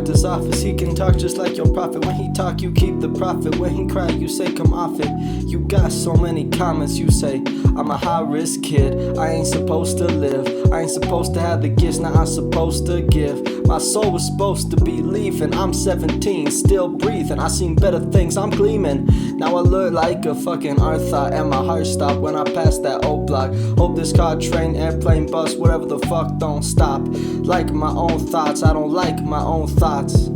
doctor's office. He can talk just like your prophet. When he talk, you keep the profit. When he cry, you say come off it. You got so many comments, you say I'm a high-risk kid. I ain't supposed to live. I ain't supposed to have the gifts, now I'm supposed to give. My soul was supposed to be leaving. I'm 17, still breathing. I seen better things, I'm gleaming. Now I look like a fucking Arthur, and my heart stopped when I passed that old block. Hope this car, train, airplane, bus, whatever the fuck don't stop. Like my own thoughts, I don't like my own thoughts.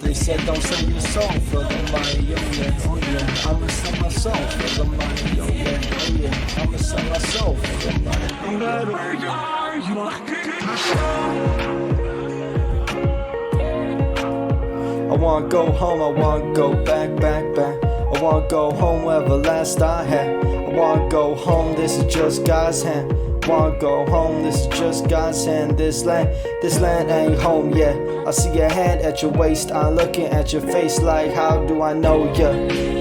They said don't sell your soul for the money, oh yeah, oh yeah. I'ma sell my soul for the money, oh yeah, oh yeah. I'ma sell my soul for the money. I wanna go home, I wanna go back. I wanna go home wherever last I had. I wanna go home, this is just God's hand. Wanna go home, this is just God's hand. This land ain't home yet. I see your hand at your waist, I'm looking at your face like how do I know ya?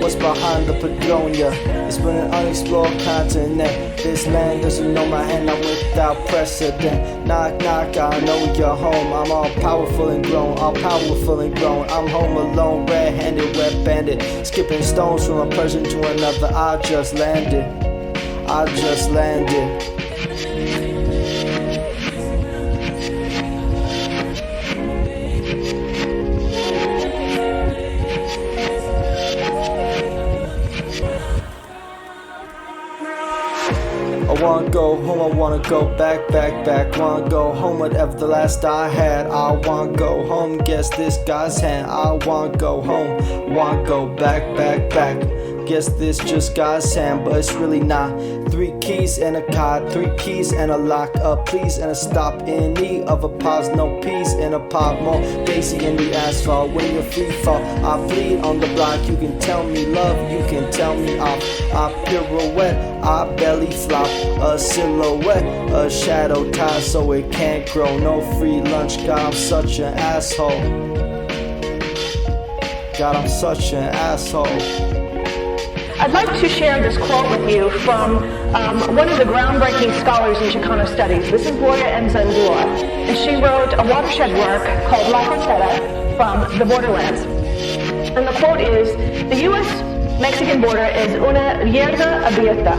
What's behind the Padonia? It's been an unexplored continent. This land doesn't know my hand, I'm without precedent. Knock knock, I know you're home. I'm all powerful and grown, all powerful and grown. I'm home alone, red-handed, wet bandit, skipping stones from a person to another. I just landed. I wanna go home, I wanna go back. Wanna go home, whatever the last I had. I wanna go home, guess this God's hand. I wanna go home, wanna go back. Guess this just God's hand, but it's really not. 3 keys and a cod, 3 keys and a lock, a please and a stop. In need of a pause, no peace in a pot. More daisy in the asphalt, when you free fall I bleed on the block. You can tell me love, you can tell me off. I pirouette, I belly flop. A silhouette, a shadow tie so it can't grow. No free lunch, God I'm such an asshole. God I'm such an asshole. I'd like to share this quote with you from one of the groundbreaking scholars in Chicano studies. This is Gloria Enzandua, and she wrote a watershed work called La Frontera, from the Borderlands. And the quote is, the U.S.-Mexican border is una rienda abierta,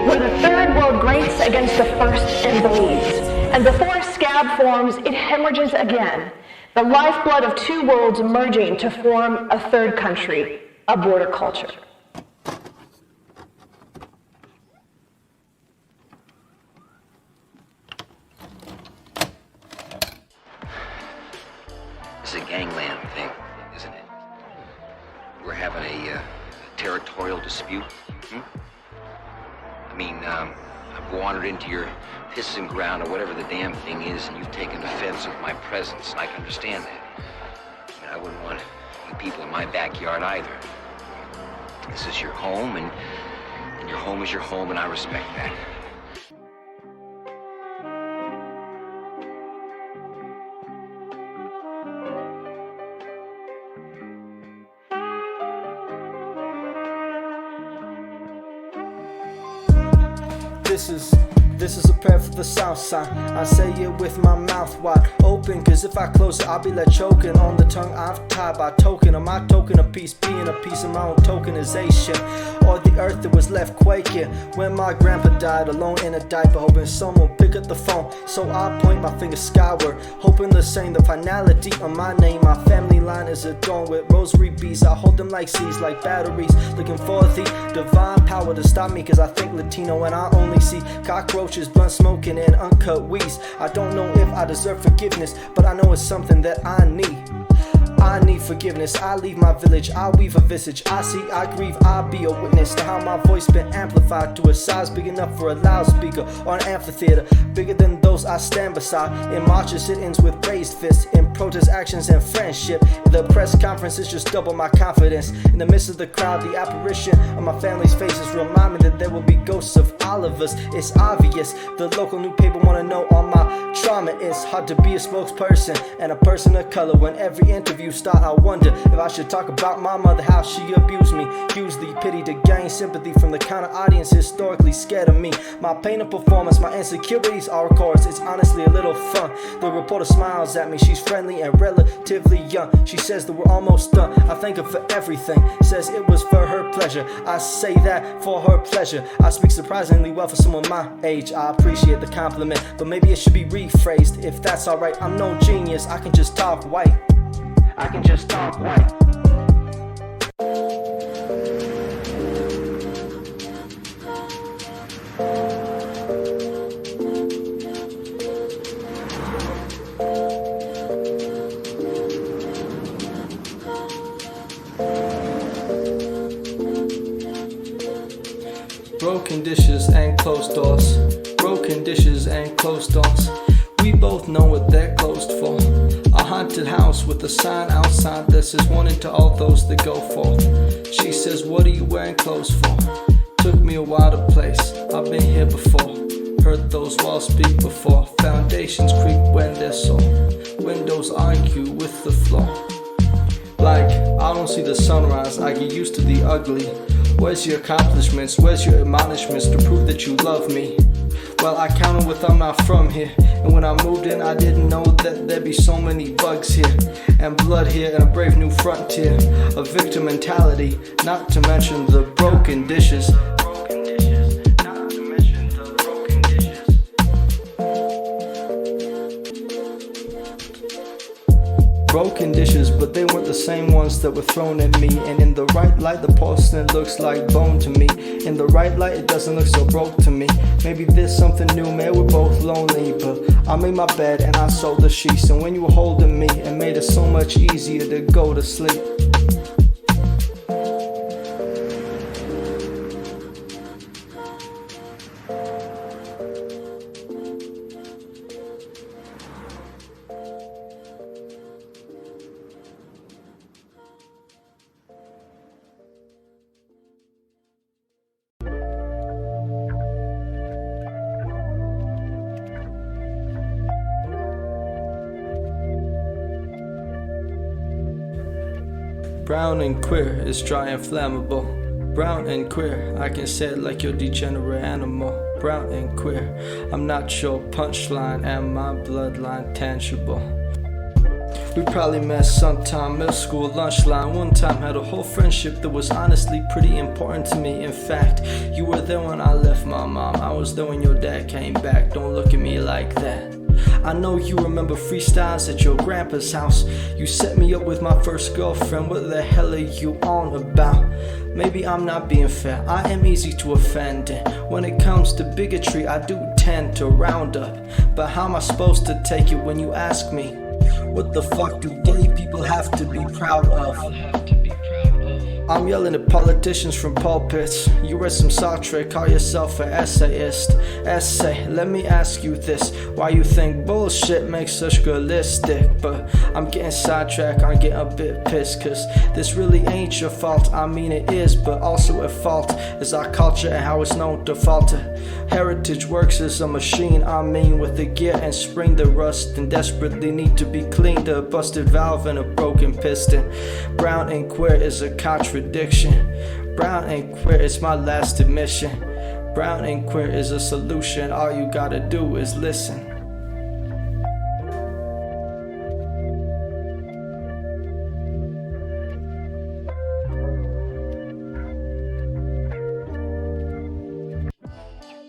where the third world grates against the first and bleeds. And before a scab forms, it hemorrhages again, the lifeblood of 2 worlds merging to form a third country, a border culture. It's a gangland thing, isn't it? We're having a territorial dispute. I mean, I've wandered into your pissing ground or whatever the damn thing is, and you've taken offense with my presence, and I can understand that. I mean, I wouldn't want you people in my backyard either. This is your home, and your home is your home, and I respect that. This is a prayer for the South Side. I say it with my mouth wide open, cause if I close it I'll be left choking on the tongue I've tied by token of my token of peace, being a piece of my own tokenization, or the earth that was left quaking when my grandpa died alone in a diaper, hoping someone would pick up the phone. So I point my finger skyward, hoping the same, the finality of my name. My family line is adorned with rosary beads. I hold them like seeds, like batteries, looking for the divine power to stop me, cause I think Latino and I only see cockroaches, blunt smoking, and uncut weeds. I don't know if I deserve forgiveness, but I know it's something that I need. I need forgiveness. I leave my village, I weave a visage. I see, I grieve, I be a witness to how my voice been amplified to a size big enough for a loudspeaker or an amphitheater, bigger than those I stand beside. In marches, sit-ins with raised fists, in protest actions and friendship. In the press conferences, just double my confidence. In the midst of the crowd, the apparition of my family's faces remind me that there will be ghosts of all of us. It's obvious, the local newspaper wanna know all my trauma. It's hard to be a spokesperson and a person of color. When every interview start, I wonder if I should talk about my mother, how she abused me. Use the pity to gain sympathy from the kind of audience historically scared of me. My pain and performance, my insecurities are chorus. It's honestly a little fun. The reporter smiles at me, she's friendly and relatively young. She says that we're almost done. I thank her for everything, says it was for her pleasure. I say that for her pleasure. I speak surprisingly well for someone my age. I appreciate the compliment, but maybe it should be rephrased. If that's alright, I'm no genius, I can just talk white. I can just talk white. Broken dishes and closed doors. Broken dishes and closed doors. We both know what they're closed for. A haunted house with a sign outside that says warning to all those that go forth. She says, what are you wearing clothes for? Took me a while to place. I've been here before. Heard those walls speak before. Foundations creak when they're sore. Windows argue with the floor. Like, I don't see the sunrise, I get used to the ugly. Where's your accomplishments? Where's your admonishments to prove that you love me? Well, I counted with I'm not from here. And when I moved in, I didn't know that there'd be so many bugs here, and blood here, and a brave new frontier. A victim mentality, not to mention the broken dishes. Broken dishes, but they weren't the same ones that were thrown at me. And in the right light, the porcelain looks like bone to me. In the right light, it doesn't look so broke to me. Maybe there's something new, maybe we're both lonely. But I made my bed and I sold the sheets. And when you were holding me, it made it so much easier to go to sleep. Brown and queer is dry and flammable. Brown and queer, I can say it like your degenerate animal. Brown and queer, I'm not your punchline and my bloodline tangible. We probably met sometime, middle school lunch line. One time had a whole friendship that was honestly pretty important to me. In fact, you were there when I left my mom. I was there when your dad came back. Don't look at me like that. I know you remember freestyles at your grandpa's house. You set me up with my first girlfriend. What the hell are you on about? Maybe I'm not being fair, I am easy to offend. When it comes to bigotry, I do tend to round up. But how am I supposed to take it when you ask me? What the fuck do gay people have to be proud of? I'm yelling at politicians from pulpits. You read some Sartre, call yourself an essayist. Essay, let me ask you this. Why you think bullshit makes such good lipstick? But I'm getting sidetracked, I'm getting a bit pissed. Cause this really ain't your fault. I mean it is, but also at fault is our culture and how it's known to falter. Heritage works as a machine, I mean, with the gear and spring that rust and desperately need to be cleaned. A busted valve and a broken piston. Brown and queer is a contradiction. Brown and queer is my last admission. Brown and queer is a solution. All you gotta do is listen.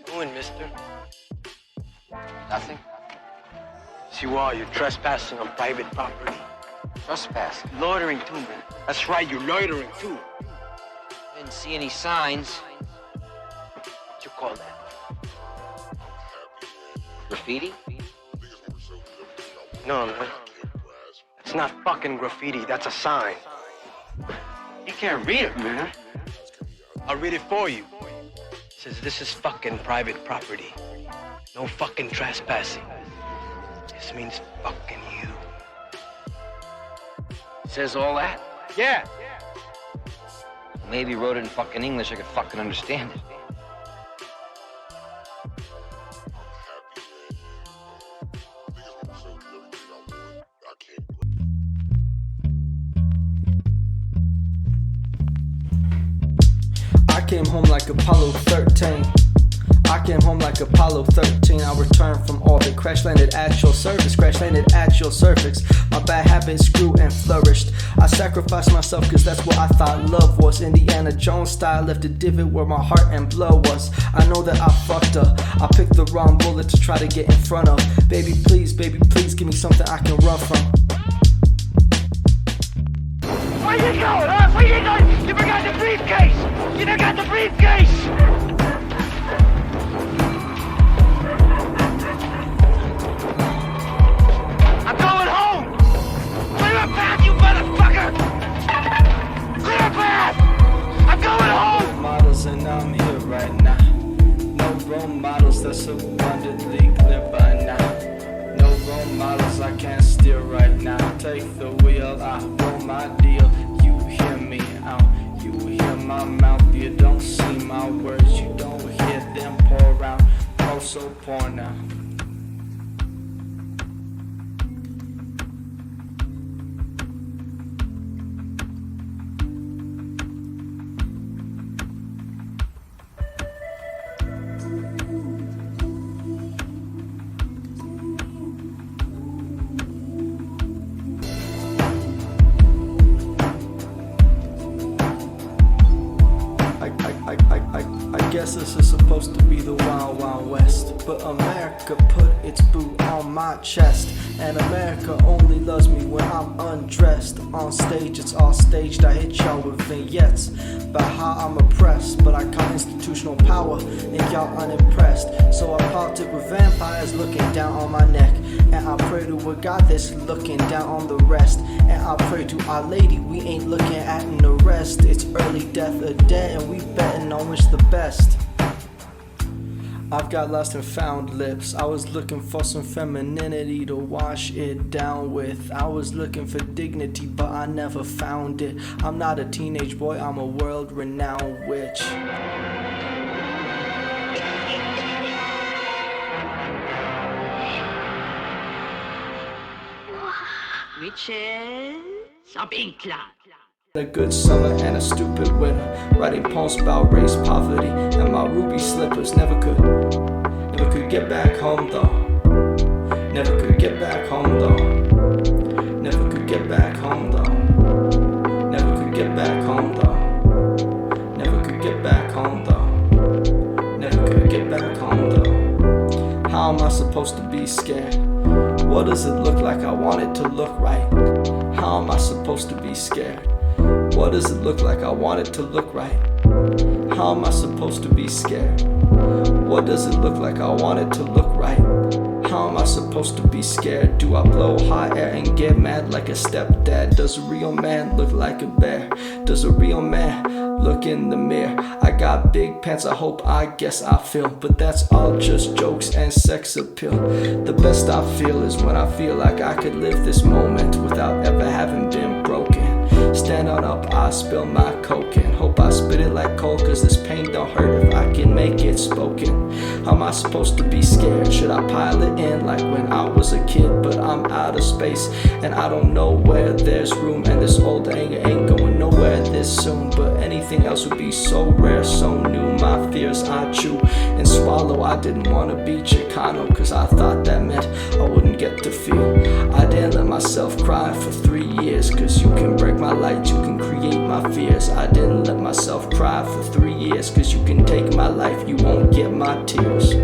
Doing, mister? Nothing? Yes, you are. You're trespassing on private property. Trespassing. Loitering too, man. That's right, you're loitering too. Didn't see any signs. What you call that? Graffiti? No, man. It's not fucking graffiti, that's a sign. You can't read it, man. I'll read it for you. It says this is fucking private property. No fucking trespassing. This means fucking you. Says all that? Yeah. Maybe he wrote it in fucking English, I could fucking understand it. I came home like Apollo 13. I came home like Apollo 13. I returned from orbit, crash landed at your service, crash landed at your cervix. My bad habits grew and flourished. I sacrificed myself cause that's what I thought love was. Indiana Jones style, left a divot where my heart and blood was. I know that I fucked up. I picked the wrong bullet to try to get in front of. Baby please, give me something I can run from. Where you going, huh? Where you going? You forgot the briefcase! You forgot the briefcase! I'm going home! Clear a path, you motherfucker! Clear a path! I'm going home! Models and I'm here right now. No role models, that's abundantly clear by now. No role models, I can't steer right now. Take the wheel, I roll my deal. You hear me out, you hear my mouth. You don't see my words, you don't hear them pour out. Oh, so pour now. I guess this is supposed to be the Wild Wild West, but America put its boot on my chest, and America only loves me when I'm undressed. On stage, it's all staged. I hit y'all with vignettes about how I'm oppressed, but I caught institutional power and y'all unimpressed. So I politic with vampires looking down on my neck, and I pray to a God that's looking down on the rest, and I pray to Our Lady we ain't looking at an arrest. It's early death or dead, and we betting on which the best. I've got lost and found lips. I was looking for some femininity to wash it down with. I was looking for dignity, but I never found it. I'm not a teenage boy, I'm a world-renowned witch. Witches of England. A good summer and a stupid winter, writing poems about race, poverty, and my ruby slippers. Never could get back home though. Never could get back home though. Never could get back home though. Never could get back home though. Never could get back home though. Never could get back home though. How am I supposed to be scared? What does it look like? I want it to look right. How am I supposed to be scared? What does it look like? I want it to look right. How am I supposed to be scared? What does it look like? I want it to look right. How am I supposed to be scared? Do I blow hot air and get mad like a stepdad? Does a real man look like a bear? Does a real man look in the mirror? I got big pants, I guess I feel, but that's all just jokes and sex appeal. The best I feel is when I feel like I could live this moment without ever having been broken. Stand on up, I spill my coke and hope I spit it like cold, cause this pain don't hurt if I can make it spoken. How am I supposed to be scared? Should I pile it in like when I was a kid? But I'm out of space and I don't know where there's room, and this old anger ain't going nowhere this soon. But anything else would be so rare, so new. My fears I chew and swallow. I didn't wanna be Chicano, cause I thought that meant I wouldn't get to feel. I didn't let myself cry for 3 years, cause you can break my light, you can create my fears. I didn't let myself cry for 3 years, cause you can take my life, you won't get my tears.